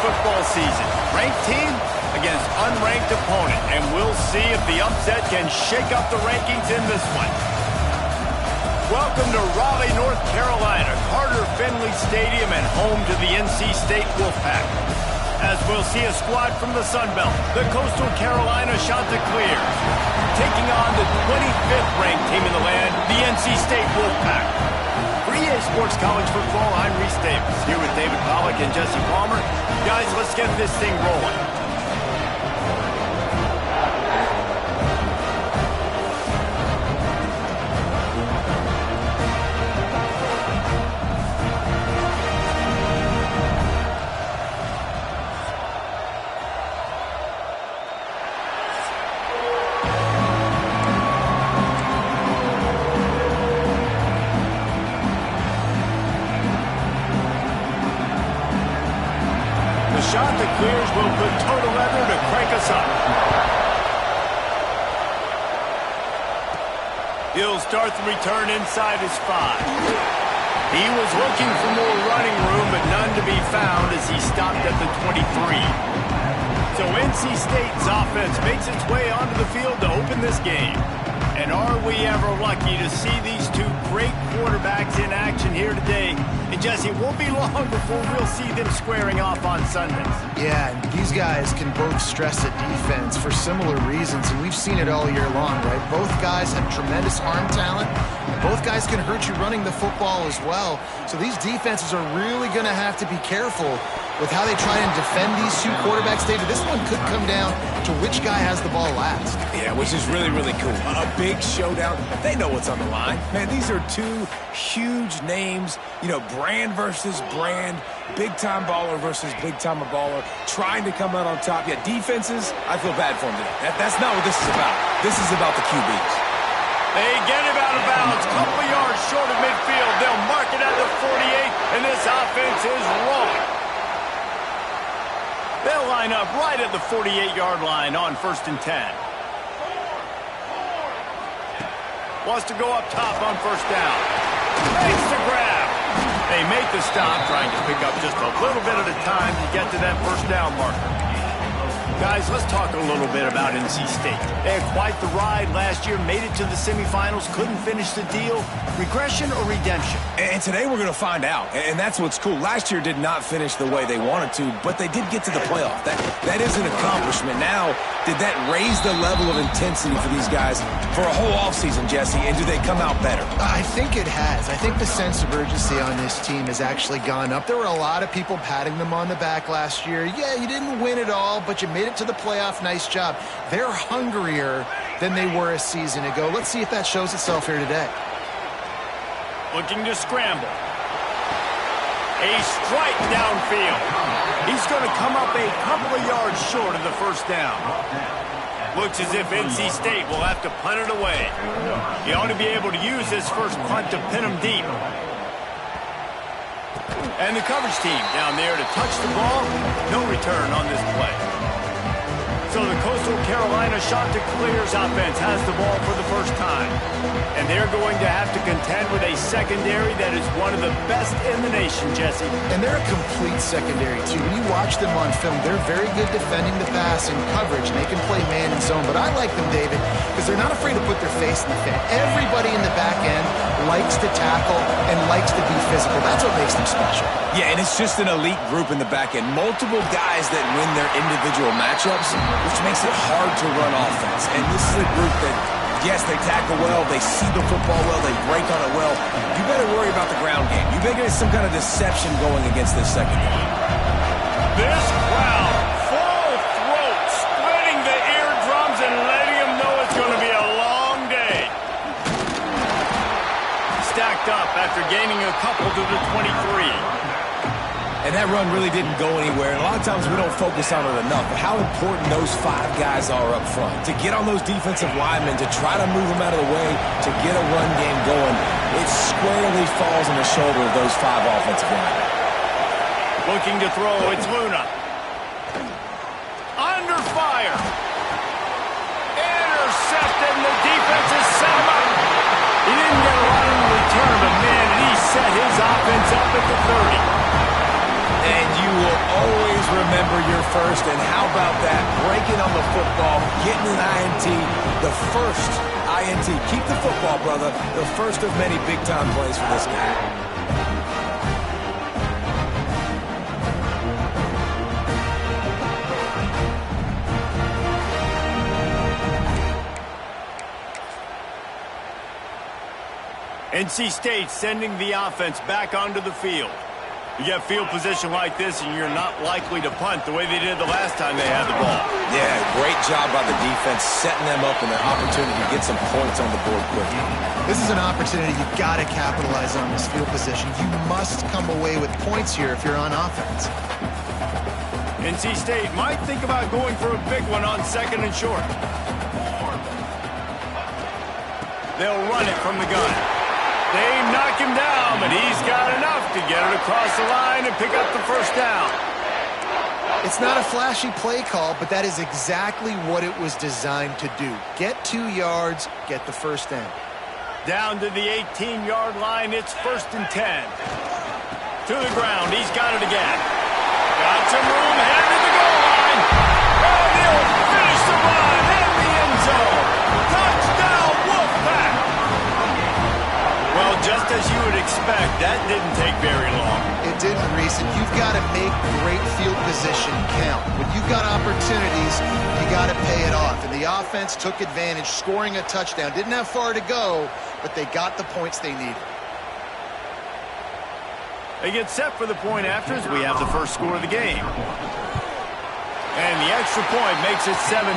football season. Ranked team against unranked opponent, and we'll see if the upset can shake up the rankings in this one. Welcome to Raleigh, North Carolina, Carter Finley Stadium, and home to the NC State Wolfpack. As we'll see a squad from the Sun Belt, the Coastal Carolina Chanticleers, taking on the 25th ranked team in the land, the NC State Wolfpack. For EA Sports College Football, I'm Reese Davis, here with David Pollack and Jesse Palmer. Guys, let's get this thing rolling. Chanticleers will put total leather to crank us up. He'll start the return inside his 5. He was looking for more running room, but none to be found as he stopped at the 23. So NC State's offense makes its way onto the field to open this game. And are we ever lucky to see these two great quarterbacks in action here today? And Jesse, it won't be long before we'll see them squaring off on Sundays. Yeah, and these guys can both stress a defense for similar reasons, and we've seen it all year long, right? Both guys have tremendous arm talent. Both guys can hurt you running the football as well. So these defenses are really going to have to be careful with how they try and defend these two quarterbacks. David, this one could come down to which guy has the ball last. Yeah, which is really, really cool. A big showdown. They know what's on the line. Man, these are two huge names. You know, brand versus brand. Big-time baller versus big-time baller. Trying to come out on top. Yeah, defenses, I feel bad for them today. That's not what this is about. This is about the QBs. They get him out of bounds. Couple yards short of midfield. They'll mark it at the 48, and this offense is rolling. They'll line up right at the 48-yard line on 1st and 10. Wants to go up top on 1st down. Makes the grab. They make the stop, trying to pick up just a little bit at a time to get to that 1st down marker. Guys, let's talk a little bit about NC State. They had quite the ride last year, made it to the semifinals, couldn't finish the deal. Regression or redemption? And today we're going to find out, and that's what's cool. Last year did not finish the way they wanted to, but they did get to the playoff. That is an accomplishment. Now, did that raise the level of intensity for these guys for a whole offseason, Jesse, and do they come out better? I think it has. I think the sense of urgency on this team has actually gone up. There were a lot of people patting them on the back last year. Yeah, you didn't win it all, but you made it to the playoff. Nice job. They're hungrier than they were a season ago. Let's see if that shows itself here today. Looking to scramble. A strike downfield. He's going to come up a couple of yards short of the 1st down. Looks as if NC State will have to punt it away. He ought to be able to use this first punt to pin him deep. And the coverage team down there to touch the ball. No return on this play. So the Coastal Carolina Chanticleers offense has the ball for the first time. And they're going to have to contend with a secondary that is one of the best in the nation, Jesse. And they're a complete secondary, too. When you watch them on film, they're very good defending the pass and coverage, and they can play man and zone. But I like them, David, because they're not afraid to put their face in the fan. Everybody in the back end likes to tackle and likes to be physical. That's what makes them special. Yeah, and it's just an elite group in the back end. Multiple guys that win their individual matchups, which makes it hard to run offense. And this is a group that, yes, they tackle well, they see the football well, they break on it well. You better worry about the ground game. You better get some kind of deception going against this secondary. This crowd, full throat, splitting the eardrums and letting them know it's going to be a long day. Stacked up after gaining a couple to the 23. And that run really didn't go anywhere. And a lot of times we don't focus on it enough. But how important those 5 guys are up front. To get on those defensive linemen, to try to move them out of the way, to get a run game going, it squarely falls on the shoulder of those 5 offensive linemen. Looking to throw, it's Luna. Under fire. Intercepted, and the defense is set him up. He didn't get a lot in return, but man, he set his offense up at the 30. And you will always remember your first, and how about that? Breaking on the football, getting an INT, the first INT. Keep the football, brother. The first of many big-time plays for this guy. NC State sending the offense back onto the field. You get field position like this, and you're not likely to punt the way they did the last time they had the ball. Yeah, great job by the defense, setting them up in their opportunity to get some points on the board quickly. This is an opportunity you've got to capitalize on this field position. You must come away with points here if you're on offense. NC State might think about going for a big one on 2nd and short. They'll run it from the gun. They knock him down, but he's got enough to get it across the line and pick up the first down. It's not a flashy play call, but that is exactly what it was designed to do. Get 2 yards, get the first down. Down to the 18-yard line, it's 1st and 10. To the ground, he's got it again. Got some room, headed to the goal line. And he'll finish the run in the end zone. Touchdown, Wolfpack! Well, just as you would expect, that didn't take very long. It didn't, Reese, and you've got to make great field position count. When you've got opportunities, you got to pay it off. And the offense took advantage, scoring a touchdown. Didn't have far to go, but they got the points they needed. They get set for the point after as we have the first score of the game. And the extra point makes it 7-0.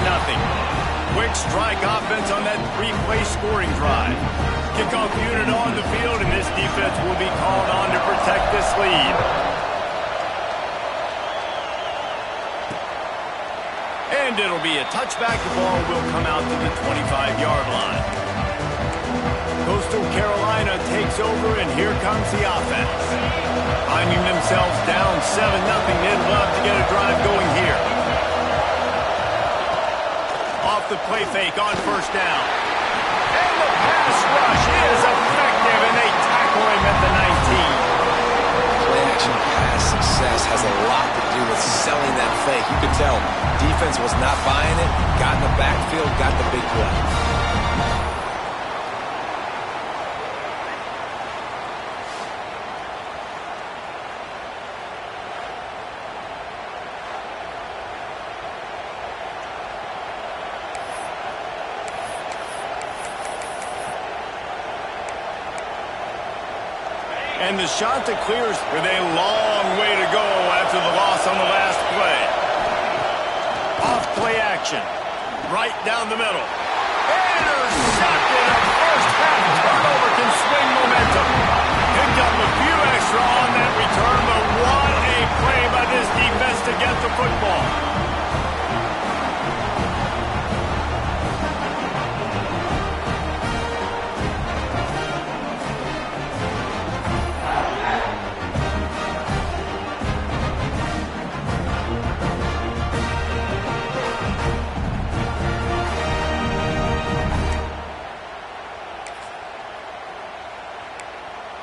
Quick strike offense on that 3-play scoring drive. Kickoff unit on the field, and this defense will be called on to protect this lead. And it'll be a touchback. The ball will come out to the 25-yard line. Coastal Carolina takes over, and here comes the offense. Finding themselves down 7-0, they'd love to get a drive going here. Off the play fake on first down. And the pass rush is effective, and they tackle him at the 19. Play-action pass success has a lot to do with selling that fake. You could tell defense was not buying it, got in the backfield, got the big play. And the shot that clears with a long way to go after the loss on the last play. Off play action. Right down the middle. Intercepted. A first half turnover can swing momentum. Picked up a few extra on that return, but what a play by this defense to get the football.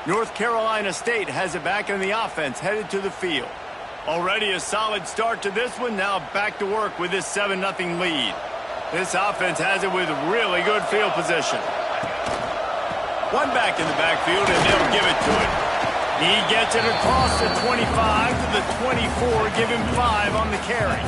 North Carolina State has it back in the offense, headed to the field. Already a solid start to this one, now back to work with this 7-0 lead. This offense has it with really good field position. One back in the backfield, and they'll give it to him. He gets it across the 25 to the 24, give him 5 on the carry.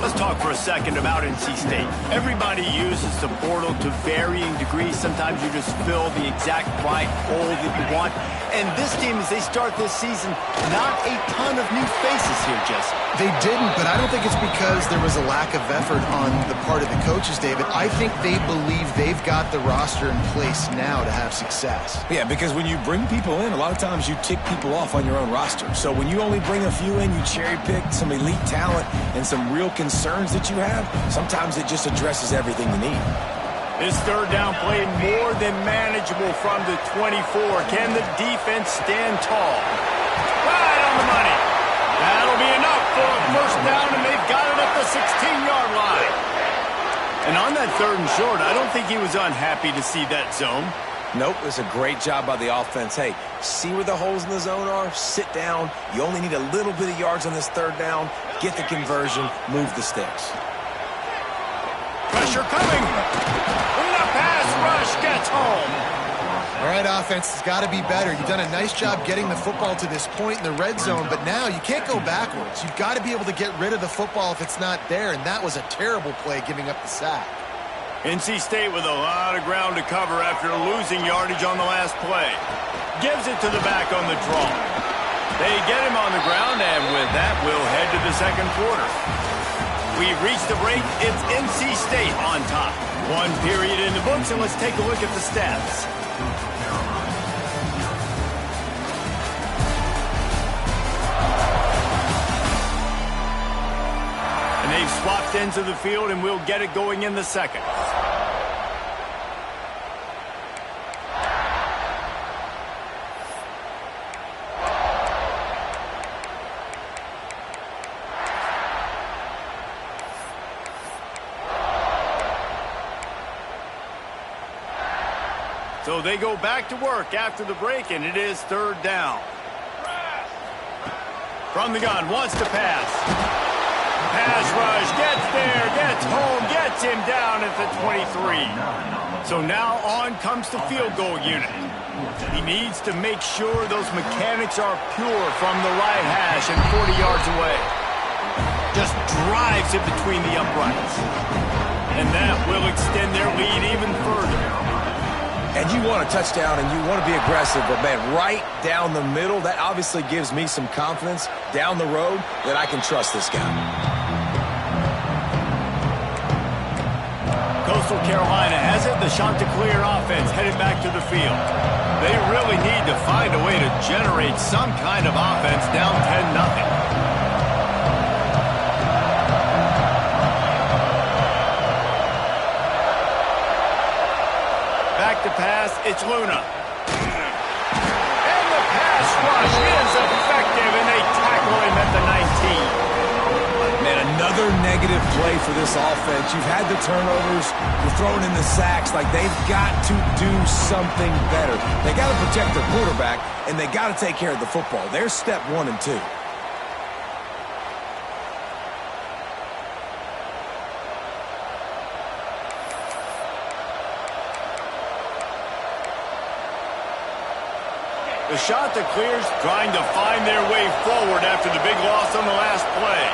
Let's talk for a second about NC State. Everybody uses the portal to varying degrees. Sometimes you just fill the exact right hole that you want. And this team, as they start this season, not a ton of new faces here, Jesse. They didn't, but I don't think it's because there was a lack of effort on the part of the coaches, David. I think they believe they've got the roster in place now to have success. Yeah, because when you bring people in, a lot of times you tick people off on your own roster. So when you only bring a few in, you cherry pick some elite talent and some real concerns that you have, sometimes it just addresses everything you need. This third down play more than manageable from the 24. Can the defense stand tall? Right on the money. That'll be enough for a first down, and they've got it at the 16-yard line. And on that 3rd and short, I don't think he was unhappy to see that zone. Nope, it's a great job by the offense. Hey, see where the holes in the zone are? Sit down. You only need a little bit of yards on this third down. Get the conversion. Move the sticks. Pressure coming. The pass rush gets home. All right, offense has got to be better. You've done a nice job getting the football to this point in the red zone, but now you can't go backwards. You've got to be able to get rid of the football if it's not there, and that was a terrible play giving up the sack. NC State with a lot of ground to cover after losing yardage on the last play. Gives it to the back on the draw. They get him on the ground, and with that, we'll head to the second quarter. We've reached the break. It's NC State on top. One period in the books, and let's take a look at the stats. And they've swapped ends of the field, and we'll get it going in the second. So they go back to work after the break, and it is third down. From the gun, wants to pass. Pass rush, gets there, gets home, gets him down at the 23. So now on comes the field goal unit. He needs to make sure those mechanics are pure from the right hash and 40 yards away. Just drives it between the uprights. And that will extend their lead even further. And you want a touchdown and you want to be aggressive, but, man, right down the middle, that obviously gives me some confidence down the road that I can trust this guy. Coastal Carolina has it. The Chanticleer offense headed back to the field. They really need to find a way to generate some kind of offense down 10-0. To pass, it's Luna. And the pass rush is effective, and they tackle him at the 19. Man, another negative play for this offense. You've had the turnovers, you're throwing in the sacks. Like, they've got to do something better. They got to protect their quarterback, and they got to take care of the football. There's step 1 and 2. The Chanticleers trying to find their way forward after the big loss on the last play.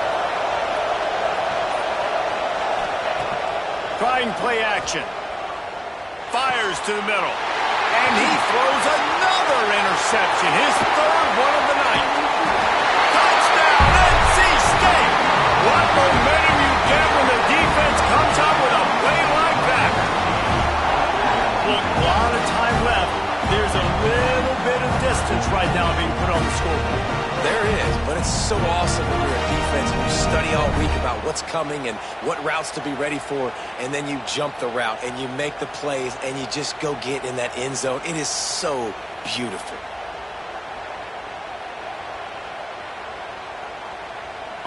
Trying play action. Fires to the middle. And he throws another interception. His third one of the night. Touchdown, NC State! What momentum you get when the defense comes up with a play like that. Look, a lot of time left. There's a little bit of distance right now being put on the scoreboard. There is, but it's so awesome when you're a defense and you study all week about what's coming and what routes to be ready for, and then you jump the route and you make the plays and you just go get in that end zone. It is so beautiful.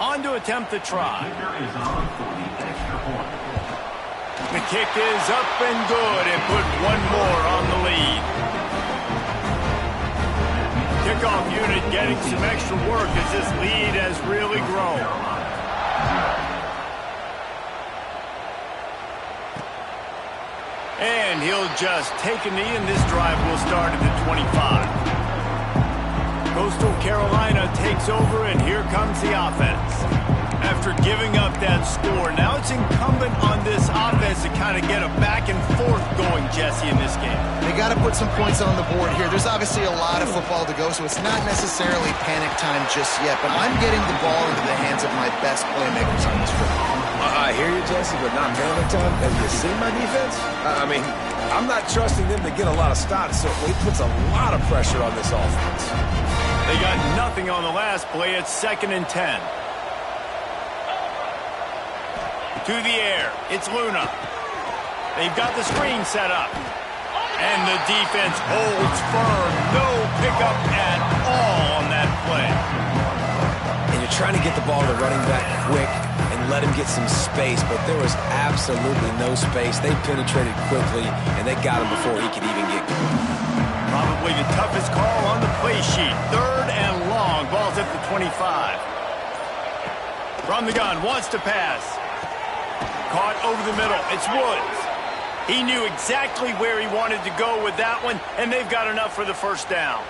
On to attempt the try. The kick is up and good and put one more on the lead. Kickoff unit getting some extra work as this lead has really grown. And he'll just take a knee, and this drive will start at the 25. Coastal Carolina takes over, and here comes the offense. After giving up that score, now it's incumbent on this offense to kind of get a back and forth going, Jesse, in this game. They got to put some points on the board here. There's obviously a lot of football to go, so it's not necessarily panic time just yet, but I'm getting the ball into the hands of my best playmakers on this field. I hear you, Jesse, but not panic time. Have you seen my defense? I mean, I'm not trusting them to get a lot of stops, so it puts a lot of pressure on this offense. They got nothing on the last play. It's 2nd and 10. To the air, it's Luna. They've got the screen set up. And the defense holds firm. No pickup at all on that play. And you're trying to get the ball to running back quick and let him get some space, but there was absolutely no space. They penetrated quickly, and they got him before he could even get going. Probably the toughest call on the play sheet. 3rd and long. Ball's at the 25. From the gun, wants to pass. Caught over the middle. It's Woods. He knew exactly where he wanted to go with that one, and they've got enough for the first down.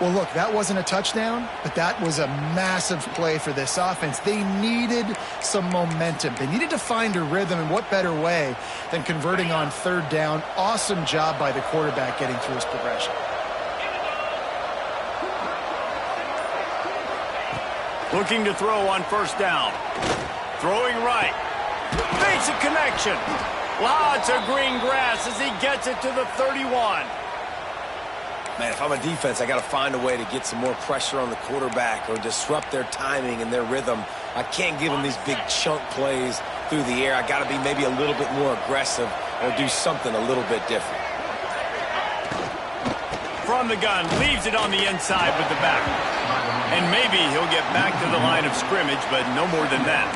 Well, look, that wasn't a touchdown, but that was a massive play for this offense. They needed some momentum. They needed to find a rhythm, and what better way than converting on 3rd down. Awesome job by the quarterback getting through his progression. Looking to throw on 1st down. Throwing right. Makes a connection. Lots of green grass as he gets it to the 31. Man, if I'm a defense, I got to find a way to get some more pressure on the quarterback or disrupt their timing and their rhythm. I can't give them these big chunk plays through the air. I got to be maybe a little bit more aggressive or do something a little bit different. From the gun, leaves it on the inside with the back. And maybe he'll get back to the line of scrimmage, but no more than that.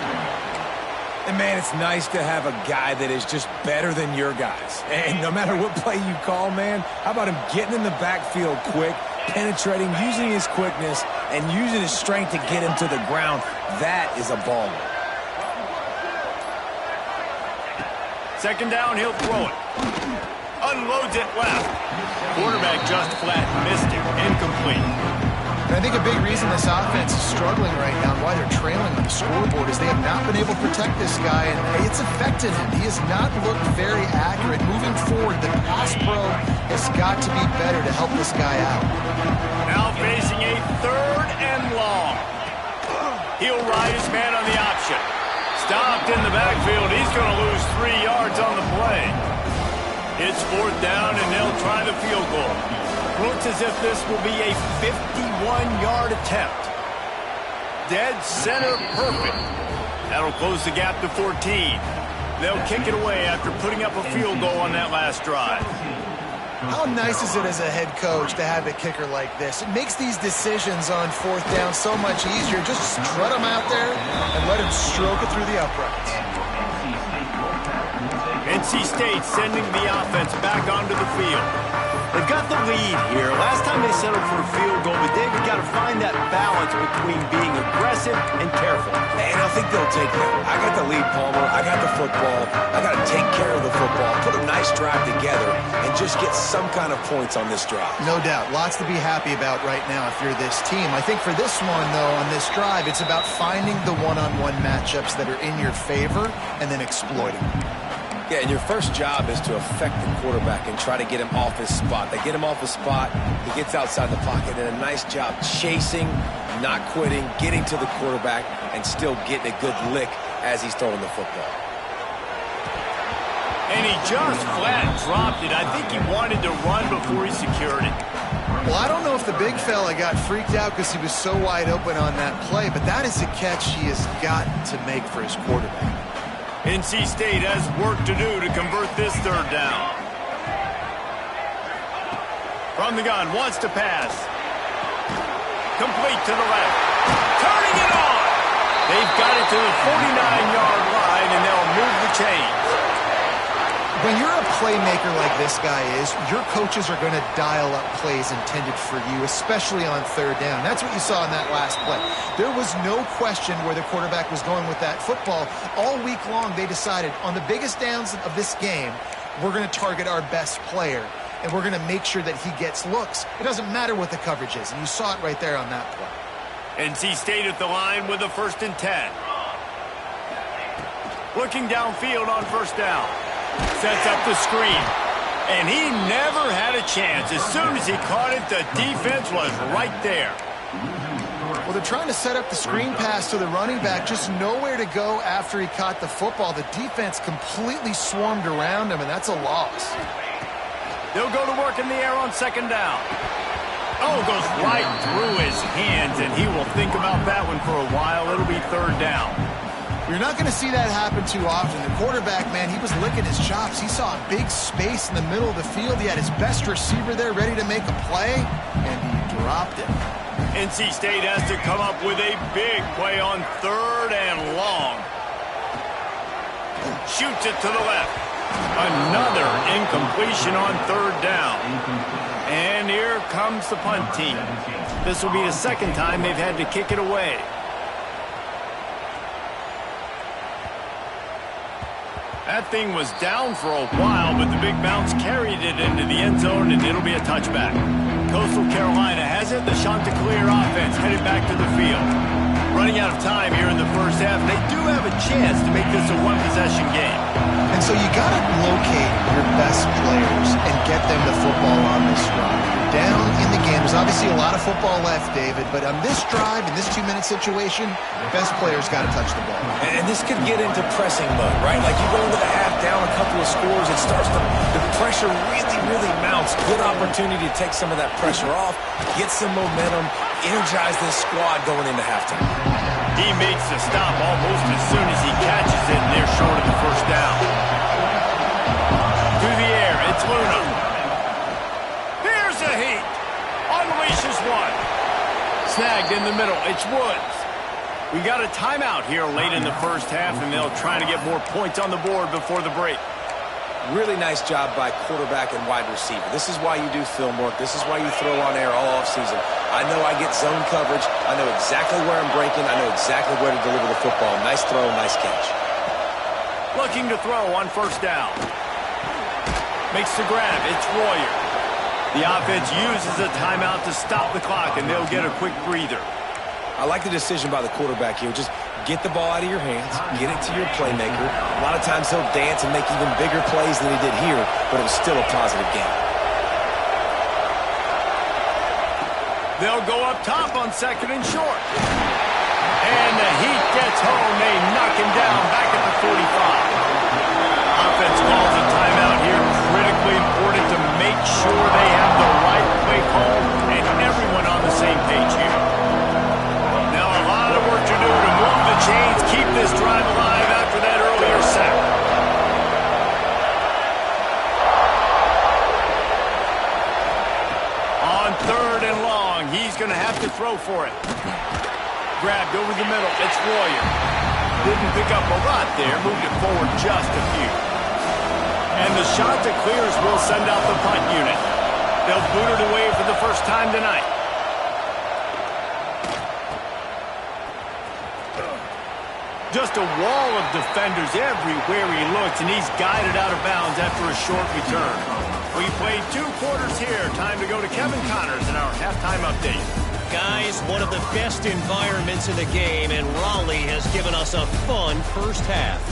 And, man, it's nice to have a guy that is just better than your guys. And no matter what play you call, man, how about him getting in the backfield quick, penetrating, using his quickness, and using his strength to get him to the ground? That is a baller. 2nd down, he'll throw it. Unloads it left. Quarterback just flat missed it. Incomplete. And I think a big reason this offense is struggling right now and why they're trailing on the scoreboard is they have not been able to protect this guy, and it's affected him. He has not looked very accurate. Moving forward, the pass pro has got to be better to help this guy out. Now facing a 3rd and long. He'll ride his man on the option. Stopped in the backfield. He's going to lose 3 yards on the play. It's 4th down, and they'll try the field goal. Looks as if this will be a 51-yard attempt. Dead center perfect. That'll close the gap to 14. They'll kick it away after putting up a field goal on that last drive. How nice is it as a head coach to have a kicker like this? It makes these decisions on 4th down so much easier. Just strut him out there and let him stroke it through the uprights. NC State sending the offense back onto the field. They've got the lead here. Last time they settled for a field goal, but they've got to find that balance between being aggressive and careful. And I think they'll take that. I got the lead, Palmer. I got the football. I got to take care of the football, put a nice drive together, and just get some kind of points on this drive. No doubt. Lots to be happy about right now if you're this team. I think for this one, though, on this drive, it's about finding the one-on-one matchups that are in your favor and then exploiting them. Yeah, and your first job is to affect the quarterback and try to get him off his spot. They get him off his spot, he gets outside the pocket, and a nice job chasing, not quitting, getting to the quarterback, and still getting a good lick as he's throwing the football. And he just flat dropped it. I think he wanted to run before he secured it. Well, I don't know if the big fella got freaked out because he was so wide open on that play, but that is a catch he has got to make for his quarterback. NC State has work to do to convert this 3rd down. From the gun, wants to pass. Complete to the left. Turning it on! They've got it to the 49-yard line, and they'll move the chains. When you're a playmaker like this guy is, your coaches are going to dial up plays intended for you, especially on 3rd down. That's what you saw in that last play. There was no question where the quarterback was going with that football. All week long, they decided on the biggest downs of this game, we're going to target our best player, and we're going to make sure that he gets looks. It doesn't matter what the coverage is, and you saw it right there on that play. NC State at the line with a 1st and 10. Looking downfield on 1st down. Sets up the screen. And he never had a chance. As soon as he caught it, the defense was right there. Well, they're trying to set up the screen pass to the running back, just nowhere to go after he caught the football. The defense completely swarmed around him, and that's a loss. They'll go to work in the air on 2nd down. Oh, goes right through his hands, and he will think about that one for a while. It'll be 3rd down. You're not going to see that happen too often. The quarterback, man, he was licking his chops. He saw a big space in the middle of the field. He had his best receiver there ready to make a play, and he dropped it. NC State has to come up with a big play on 3rd and long. Shoots it to the left. Another incompletion on 3rd down. And here comes the punt team. This will be the second time they've had to kick it away. That thing was down for a while, but the big bounce carried it into the end zone, and it'll be a touchback. Coastal Carolina has it. The Chanticleer offense headed back to the field. Running out of time here in the first half. They do have a chance to make this a one-possession game. And so you got to locate your best players and get them the football on this drive. You're down in the game. There's obviously a lot of football left, David, but on this drive, in this 2-minute situation, best players got to touch the ball. And this could get into pressing mode, right? Like you go into the half down a couple of scores, it starts to, the pressure really mounts. Good opportunity to take some of that pressure off, get some momentum, energize this squad going into halftime. He makes the stop almost as soon as he catches it, and they're short of the first down. Through the air, it's Luna. There's a heat. Unleashes one. Snagged in the middle, it's Woods. We got a timeout here late in the first half, and they'll try to get more points on the board before the break. Really nice job by quarterback and wide receiver. This is why you do film work. This is why you throw on air all offseason. I know I get zone coverage. I know exactly where I'm breaking. I know exactly where to deliver the football. Nice throw, nice catch. Looking to throw on first down. Makes the grab. It's Royer. The offense uses a timeout to stop the clock, and they'll get a quick breather. I like the decision by the quarterback here. Just get the ball out of your hands, get it to your playmaker. A lot of times he'll dance and make even bigger plays than he did here, but it was still a positive game. They'll go up top on 2nd and short. And the Heat gets home. They knock him down back at the 45. Offense calls a timeout here. Critically important to make sure they have the right play call and everyone on the same page here. Now a lot of work to do to move the chains, keep this drive alive after that earlier sack. On 3rd and long, he's going to have to throw for it. Grabbed over the middle, it's Royer. Didn't pick up a lot there, moved it forward just a few. And the Chanticleers will send out the punt unit. They'll boot it away for the first time tonight. Just a wall of defenders everywhere he looks, and he's guided out of bounds after a short return. We played 2 quarters here. Time to go to Kevin Connors in our halftime update. Guys, one of the best environments in the game, and Raleigh has given us a fun first half.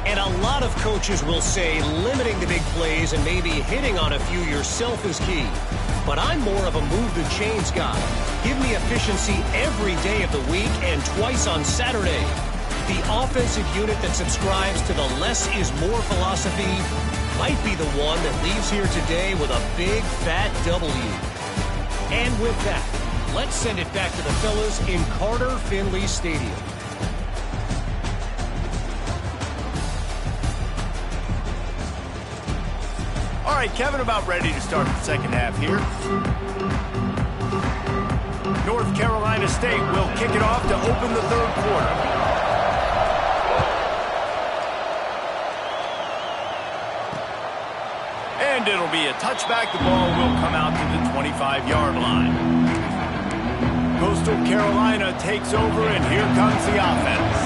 And a lot of coaches will say limiting the big plays and maybe hitting on a few yourself is key. But I'm more of a move the chains guy. Give me efficiency every day of the week and twice on Saturday. The offensive unit that subscribes to the less is more philosophy might be the one that leaves here today with a big fat W. And with that, let's send it back to the fellas in Carter Finley Stadium. All right, Kevin, about ready to start the second half here. North Carolina State will kick it off to open the 3rd quarter. And it'll be a touchback. The ball will come out to the 25-yard line. Coastal Carolina takes over, and here comes the offense.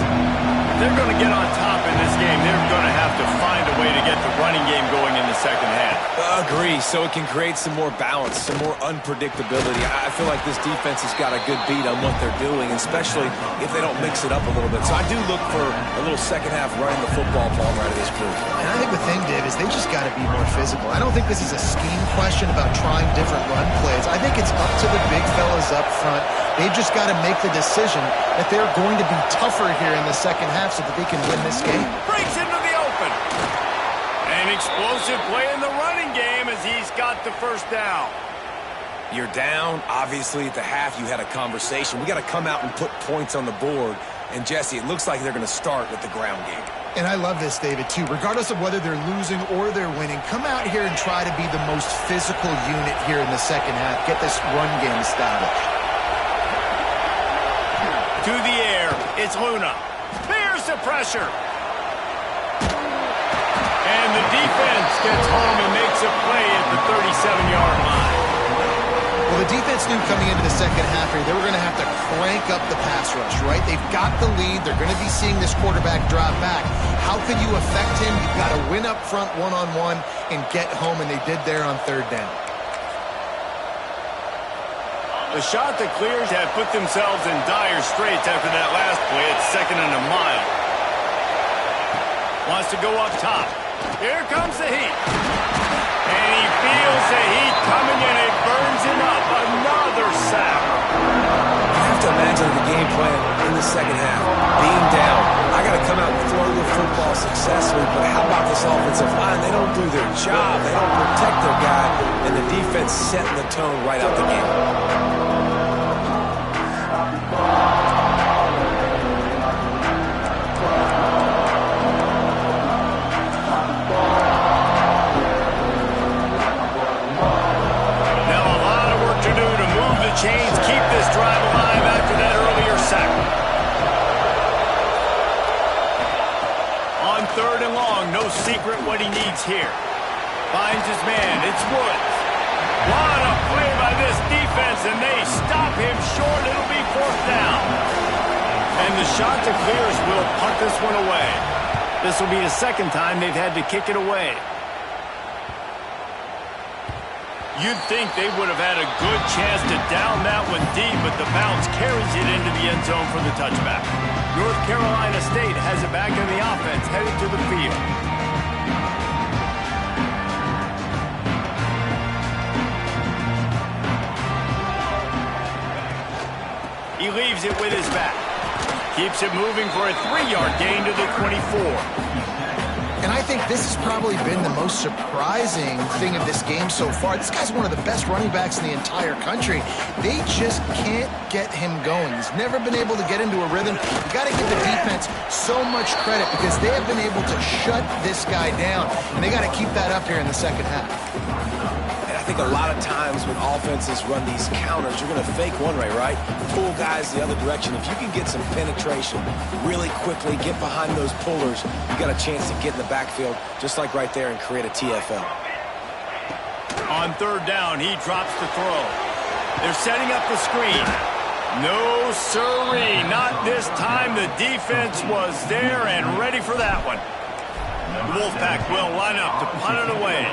If they're going to get on top in this game, they're going to have to find a way to get the running game going in the second half. Agree, so it can create some more balance, some more unpredictability. I feel like this defense has got a good beat on what they're doing, especially if they don't mix it up a little bit. So I do look for a little second half running the football ball right of this group. And I think the thing, Dave, is they just got to be more physical. I don't think this is a scheme question about trying different run plays. I think it's up to the big fellas up front. They've just got to make the decision that they're going to be tougher here in the second half so that they can win this game. Breaks into the open. An explosive play in the running game as he's got the first down. You're down. Obviously, at the half, you had a conversation. We got to come out and put points on the board. And, Jesse, it looks like they're going to start with the ground game. And I love this, David, too. Regardless of whether they're losing or they're winning, come out here and try to be the most physical unit here in the second half. Get this run game established. To the air, it's Luna. There's the pressure. And the defense gets home and makes a play at the 37-yard line. Well, the defense knew coming into the second half here, they were going to have to crank up the pass rush, right? They've got the lead. They're going to be seeing this quarterback drop back. How can you affect him? You've got to win up front one-on-one and get home, and they did there on third down. The shot that clears have put themselves in dire straits after that last play. It's 2nd and a mile. Wants to go up top. Here comes the heat. And he feels the heat coming and it burns him up. Another sack. You have to imagine the game plan in the second half. Being down, I got to come out and throw the football successfully, but how about this offensive line? They don't do their job. They don't protect their guy, and the defense setting the tone right out the game. Chains keep this drive alive after that earlier sack. On 3rd and long, no secret what he needs here. Finds his man, it's Woods. What a play by this defense, and they stop him short. It'll be 4th down. And the shot to clears will punt this one away. This will be the 2nd time they've had to kick it away. You'd think they would have had a good chance to down that one deep, but the bounce carries it into the end zone for the touchback. North Carolina State has it back in the offense, headed to the field. He leaves it with his back. Keeps it moving for a 3-yard gain to the 24. And I think this has probably been the most surprising thing of this game so far. This guy's one of the best running backs in the entire country. They just can't get him going. He's never been able to get into a rhythm. You got to give the defense so much credit because they have been able to shut this guy down. And they got to keep that up here in the second half. I think a lot of times when offenses run these counters, you're going to fake one way, right? Pull guys the other direction. If you can get some penetration really quickly, get behind those pullers, you got a chance to get in the backfield, just like right there, and create a TFL. On 3rd down, he drops the throw. They're setting up the screen. No siree, not this time. The defense was there and ready for that one. The Wolfpack will line up to punt it away.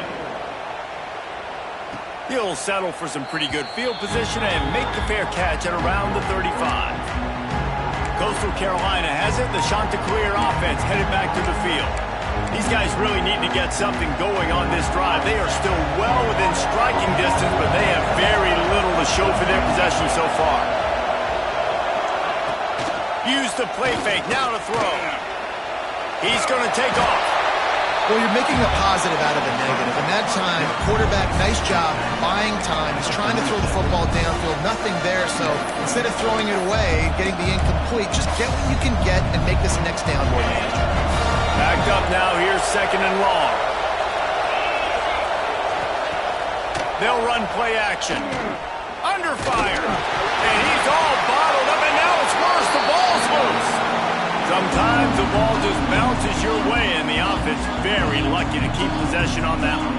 He'll settle for some pretty good field position and make the fair catch at around the 35. Coastal Carolina has it. The Chanticleer offense headed back to the field. These guys really need to get something going on this drive. They are still well within striking distance, but they have very little to show for their possession so far. Use the play fake. Now to throw. He's going to take off. Well, you're making a positive out of a negative. And that time, quarterback, nice job, buying time. He's trying to throw the football downfield. Nothing there, so instead of throwing it away, getting the incomplete, just get what you can get and make this next down more manageable. Backed up now, here's 2nd and long. They'll run play action. Under fire. And he's all bottled up, and now it's worse. The ball's loose. Sometimes the ball just bounces your way, and the offense very lucky to keep possession on that one.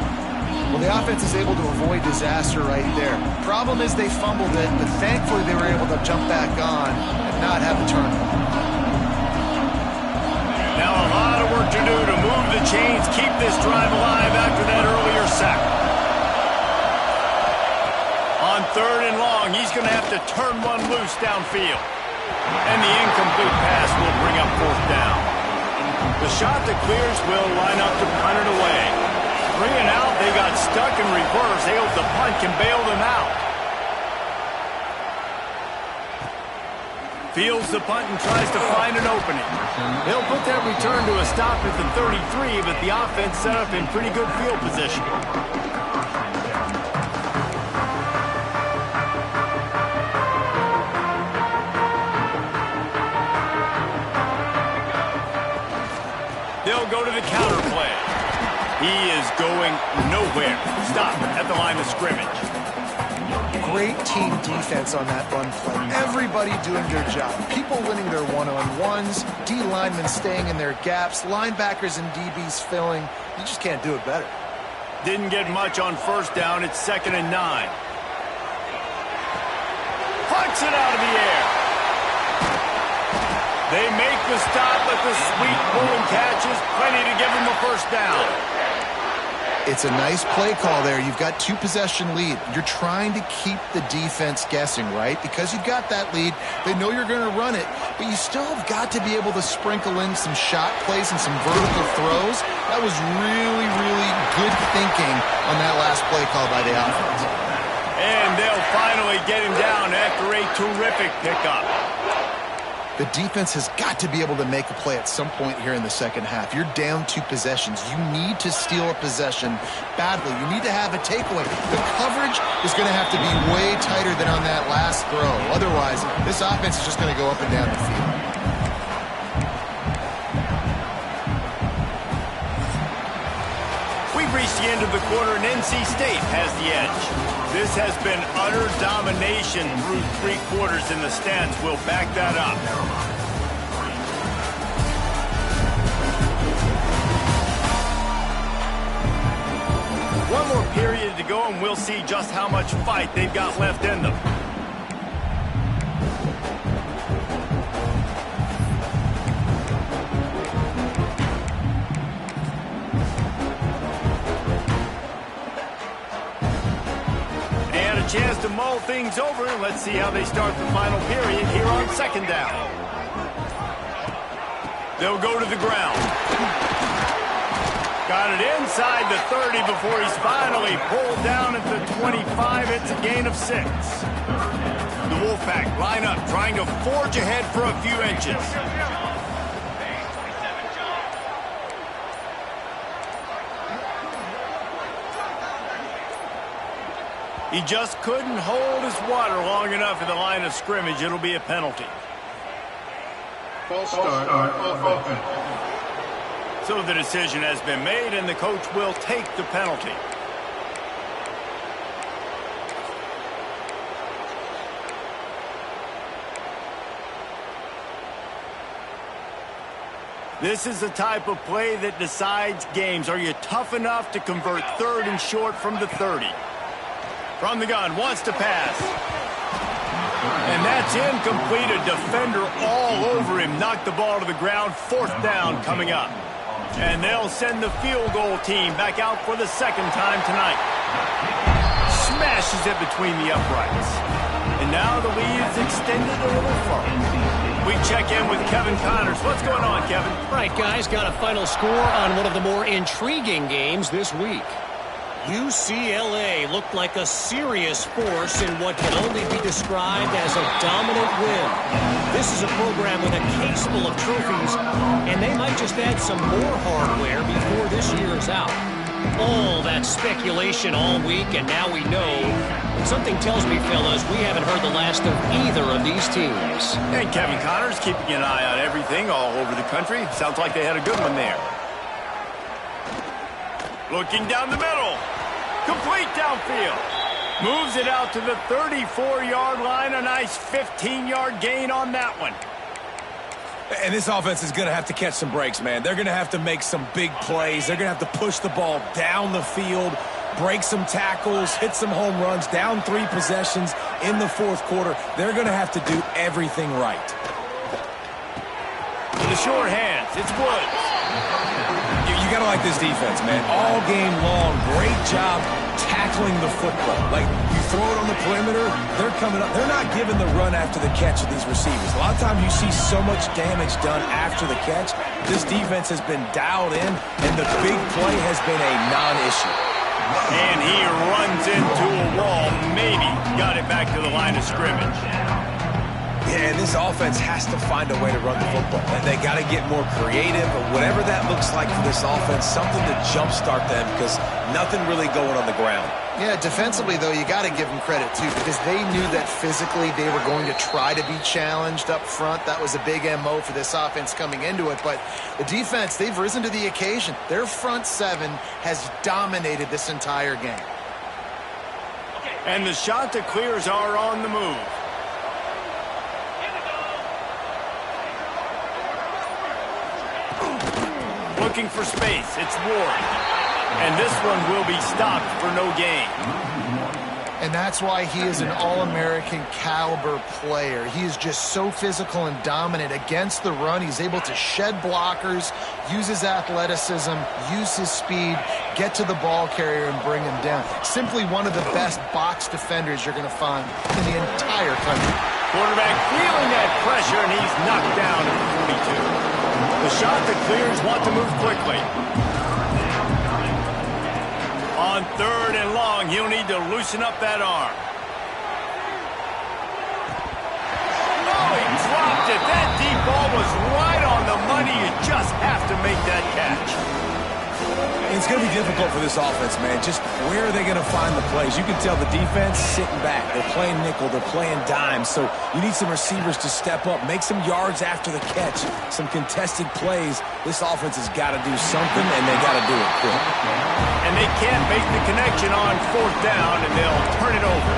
Well, the offense is able to avoid disaster right there. Problem is they fumbled it, but thankfully they were able to jump back on and not have a turnover. Now a lot of work to do to move the chains, keep this drive alive after that earlier sack. On 3rd and long, he's going to have to turn one loose downfield. And the incomplete pass will bring up 4th down. The shot that clears will line up to punt it away. 3 and out, they got stuck in reverse. They hope the punt can bail them out. Fields the punt and tries to find an opening. They'll put that return to a stop at the 33, but the offense set up in pretty good field position. they'll go to the counter play. He is going nowhere. Stop at the line of scrimmage. Great team defense on that run play. Everybody doing their job. People winning their one-on-ones, D linemen staying in their gaps, linebackers and DBs filling. You just can't do it better. Didn't get much on first down. It's 2nd and 9. Punts it out of the air. They make the stop, but the sweet pulling catch is plenty to give them the first down. It's a nice play call there. You've got 2-possession lead. You're trying to keep the defense guessing, right? Because you've got that lead. They know you're going to run it, but you still have got to be able to sprinkle in some shot plays and some vertical throws. That was really, really good thinking on that last play call by the offense. And they'll finally get him down after a terrific pickup. The defense has got to be able to make a play at some point here in the second half. You're down 2 possessions. You need to steal a possession badly. You need to have a takeaway. The coverage is going to have to be way tighter than on that last throw. Otherwise, this offense is just going to go up and down the field. We've reached the end of the quarter, and NC State has the edge. This has been utter domination through 3 quarters, and the stats will back that up. One more period to go, and we'll see just how much fight they've got left in them. Chance to mull things over. Let's see how they start the final period here on 2nd down. They'll go to the ground. Got it inside the 30 before he's finally pulled down at the 25. It's a gain of 6. The Wolfpack line up, trying to forge ahead for a few inches. He just couldn't hold his water long enough at the line of scrimmage. It'll be a penalty. False start on offense. So the decision has been made, and the coach will take the penalty. This is the type of play that decides games. Are you tough enough to convert 3rd and short from the 30? From the gun, wants to pass. And that's incomplete. A defender all over him. Knocked the ball to the ground. 4th down coming up. And they'll send the field goal team back out for the 2nd time tonight. Smashes it between the uprights. And now the lead is extended a little further. We check in with Kevin Connors. What's going on, Kevin? Right, guys, got a final score on one of the more intriguing games this week. UCLA looked like a serious force in what can only be described as a dominant win. This is a program with a case full of trophies, and they might just add some more hardware before this year is out. All that speculation all week, and now we know. Something tells me, fellas, we haven't heard the last of either of these teams. And Kevin Connors keeping an eye on everything all over the country. Sounds like they had a good one there. Looking down the middle. Complete downfield. Moves it out to the 34-yard line. A nice 15-yard gain on that one. And this offense is going to have to catch some breaks, man. They're going to have to make some big plays. They're going to have to push the ball down the field, break some tackles, hit some home runs, down 3 possessions in the 4th quarter. They're going to have to do everything right. To the short hands, it's Woods. You got to like this defense, man. All game long, great job tackling the football. Like, you throw it on the perimeter, they're coming up. They're not giving the run after the catch of these receivers. A lot of times you see so much damage done after the catch. This defense has been dialed in, and the big play has been a non-issue. And he runs into a wall. Maybe got it back to the line of scrimmage. Yeah, and this offense has to find a way to run the football. And they got to get more creative, or whatever that looks like for this offense, something to jumpstart them, because nothing really going on the ground. Yeah, defensively, though, you got to give them credit, too, because they knew that physically they were going to try to be challenged up front. That was a big MO for this offense coming into it. But the defense, they've risen to the occasion. Their front seven has dominated this entire game. And the Chanticleers are on the move. Looking for space. It's Ward. And this one will be stopped for no gain. And that's why he is an All-American caliber player. He is just so physical and dominant against the run. He's able to shed blockers, use his athleticism, use his speed, get to the ball carrier and bring him down. Simply one of the best box defenders you're going to find in the entire country. Quarterback feeling that pressure, and he's knocked down at the 42. The Chanticleers want to move quickly. On 3rd and long, he'll need to loosen up that arm. Oh, he dropped it. That deep ball was right on the money. You just have to make that catch. It's going to be difficult for this offense, man. Just where are they going to find the plays? You can tell the defense sitting back. They're playing nickel. They're playing dime. So you need some receivers to step up, make some yards after the catch, some contested plays. This offense has got to do something, and they got to do it quick. And they can't make the connection on 4th down, and they'll turn it over.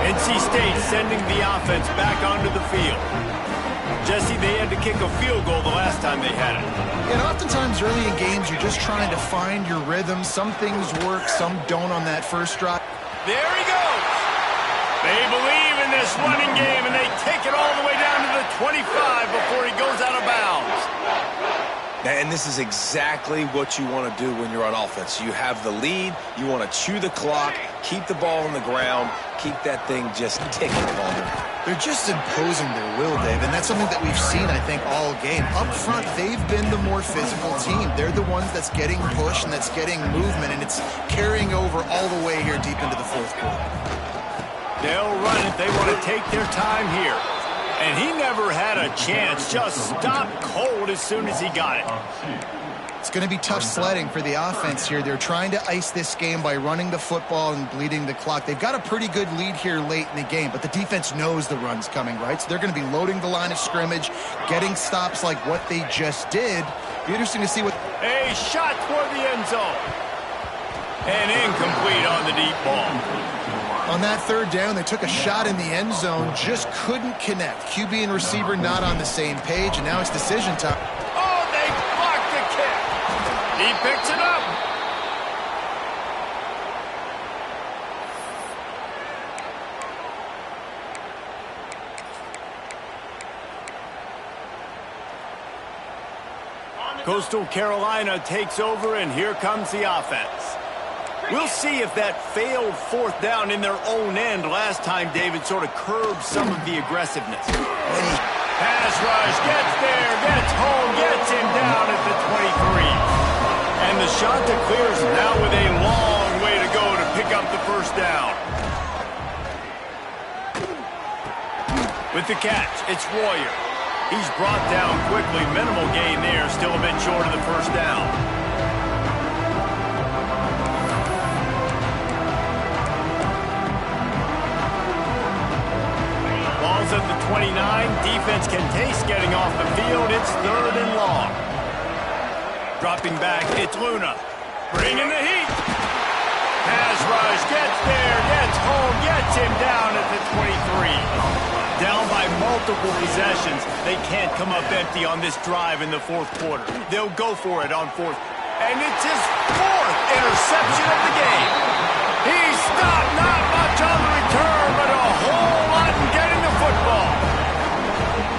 NC State sending the offense back onto the field. Jesse, they had to kick a field goal the last time they had it. And oftentimes early in games, you're just trying to find your rhythm. Some things work, some don't on that first drive. There he goes. They believe in this running game, and they take it all the way down to the 25 before he goes out of bounds. And this is exactly what you want to do when you're on offense. You have the lead. You want to chew the clock, keep the ball on the ground, keep that thing just ticking on them. They're just imposing their will, Dave, and that's something that we've seen, I think, all game. Up front, they've been the more physical team. They're the ones that's getting pushed and that's getting movement, and it's carrying over all the way here deep into the 4th quarter. They'll run it. They want to take their time here. And he never had a chance. Just stopped cold as soon as he got it. It's going to be tough sledding for the offense here. They're trying to ice this game by running the football and bleeding the clock. They've got a pretty good lead here late in the game, but the defense knows the run's coming, right? So they're going to be loading the line of scrimmage, getting stops like what they just did. Be interesting to see what... A shot toward the end zone. And incomplete on the deep ball. On that 3rd down, they took a shot in the end zone, just couldn't connect. QB and receiver not on the same page, and now it's decision time. Oh, they blocked the kick. He picks it up. Coastal Carolina takes over, and here comes the offense. We'll see if that failed 4th down in their own end last time, David, sort of curbed some of the aggressiveness. Pass rush, gets there, gets home, gets him down at the 23. And the Chanticleers now with a long way to go to pick up the 1st down. With the catch, it's Royer. He's brought down quickly. Minimal gain there, still a bit short of the 1st down. At the 29, defense can taste getting off the field. It's 3rd and long. Dropping back, it's Luna. Bringing the heat. Pass rush, gets there, gets home, gets him down at the 23. Down by multiple possessions. They can't come up empty on this drive in the 4th quarter. They'll go for it on 4th. And it's his 4th interception of the game. He stopped, not much on the return, but a whole lot in getting the football.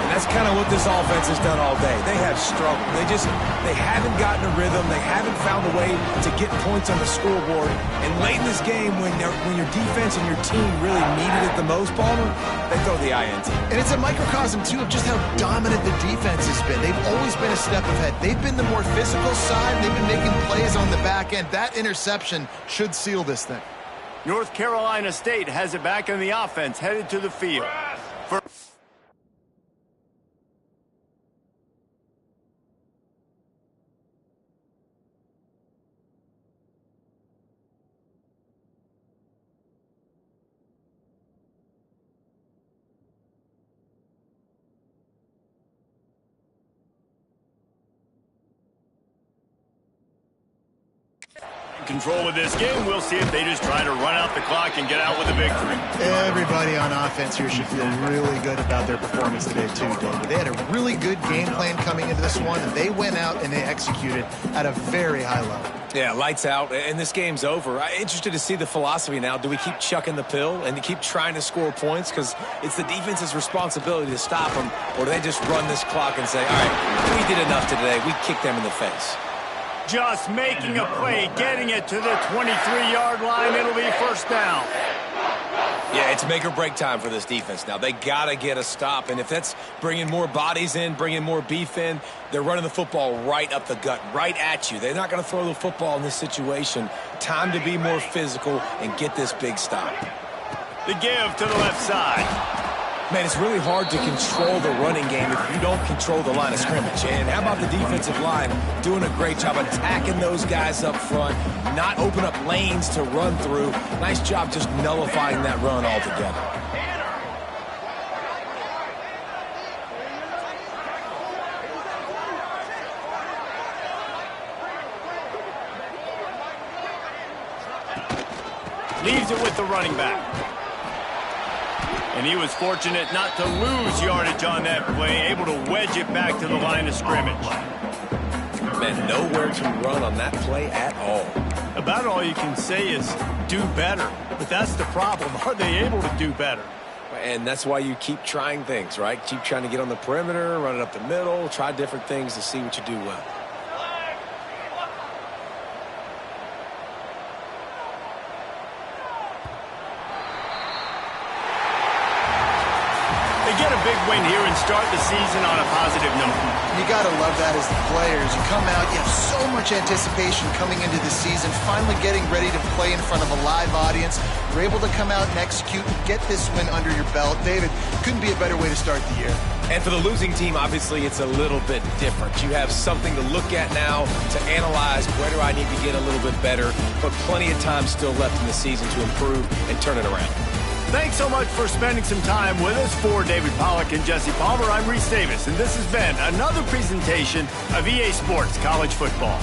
And that's kind of what this offense has done all day. They have struggled. They haven't gotten a rhythm. They haven't found a way to get points on the scoreboard. And late in this game, when your defense and your team really needed it the most, Palmer, they throw the INT. And it's a microcosm, too, of just how dominant the defense has been. They've always been a step ahead. They've been the more physical side. They've been making plays on the back end. That interception should seal this thing. North Carolina State has it back in the offense, headed to the field. control of this game. We'll see if they just try to run out the clock and get out with a victory. Everybody on offense here should feel really good about their performance today too, David. They had a really good game plan coming into this one, and they went out and they executed at a very high level. Yeah, lights out, and this game's over. I'm interested to see the philosophy now. Do we keep chucking the pill and keep trying to score points? Because it's the defense's responsibility to stop them, or do they just run this clock and say, all right, we did enough today. We kicked them in the face. Just making a play, getting it to the 23-yard line. It'll be first down. Yeah, it's make or break time for this defense now. They got to get a stop, and if that's bringing more bodies in, bringing more beef in, they're running the football right up the gut, right at you. They're not going to throw the football in this situation. Time to be more physical and get this big stop. The give to the left side. Man, it's really hard to control the running game if you don't control the line of scrimmage. And how about the defensive line doing a great job attacking those guys up front, not open up lanes to run through. Nice job just nullifying that run altogether. Leaves it with the running back. And he was fortunate not to lose yardage on that play, able to wedge it back to the line of scrimmage. Man, nowhere to run on that play at all. About all you can say is do better. But that's the problem. Are they able to do better? And that's why you keep trying things, right? Keep trying to get on the perimeter, run it up the middle, try different things to see what you do well. Get a big win here and start the season on a positive note. You got to love that as the players. You come out, you have so much anticipation coming into the season, finally getting ready to play in front of a live audience. You're able to come out and execute and get this win under your belt. David, couldn't be a better way to start the year. And for the losing team, obviously, it's a little bit different. You have something to look at now, to analyze where do I need to get a little bit better, but plenty of time still left in the season to improve and turn it around. Thanks so much for spending some time with us. For David Pollack and Jesse Palmer, I'm Reese Davis, and this has been another presentation of EA Sports College Football.